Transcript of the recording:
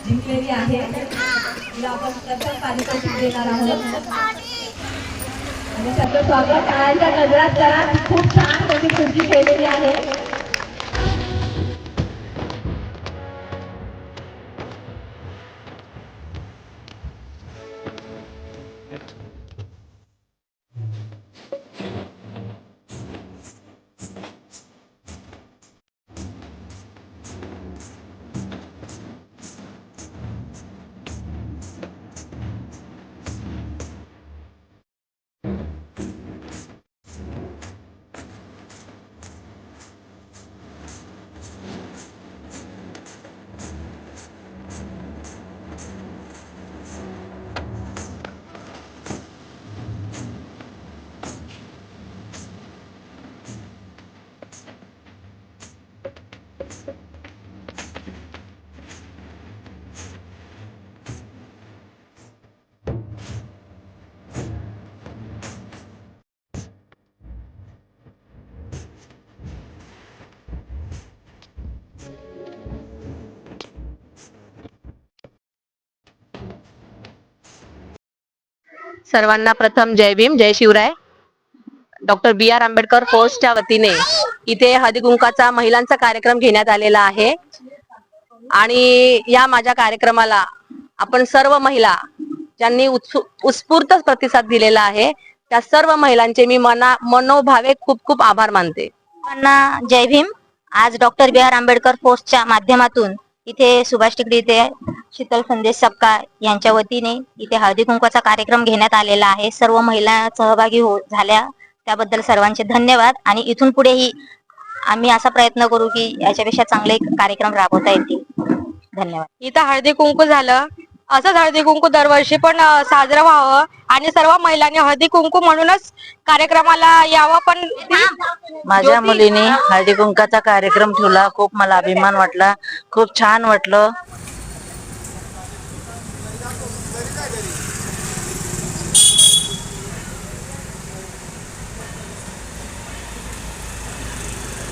जिंकलेली आहे. तिला आपण प्रथम पारितोषिक देणार आहोत आणि त्याचं स्वागत टाळ्यांच्या गजरात करा. खूप छान त्यांनी खुर्ची केलेली आहे. सर्वांना प्रथम जय भीम, जय शिवराय. Doctor B R. आंबेडकर फोर्सच्या वतीने इथे हळदीकुंकाचा महिलांचा कार्यक्रम घेण्यात आलेला आहे आणि या माझ्या कार्यक्रमाला आपण सर्व महिला ज्यांनी उत्स्फूर्त प्रतिसाद दिलेला आहे त्या सर्व महिलांचे मी मनोभावे खूप खूप आभार मानते. जय भीम. आज डॉक्टर बी.आर. आंबेडकर फोर्सच्या माध्यमातून इथे सुभाष टेकडी इथे शीतल संदेश सपकाळ यांच्या वतीने इथे हळदी कुंकवाचा कार्यक्रम घेण्यात आलेला आहे. सर्व महिला सहभागी झाल्या त्याबद्दल सर्वांचे धन्यवाद आणि इथून पुढेही आम्ही असा प्रयत्न करू की याच्यापेक्षा चांगले कार्यक्रम राबवता येतील. धन्यवाद. इथं हळदी कुंकू झालं, असंच हळदी कुंकू दरवर्षी पण साजरं व्हावं आणि सर्व महिलांनी हळदी कुंकू म्हणूनच कार्यक्रमाला यावं. पण माझ्या मुलीने हळदी कुंकाचा कार्यक्रम ठेवला. खूप मला अभिमान वाटला, खूप छान वाटलं.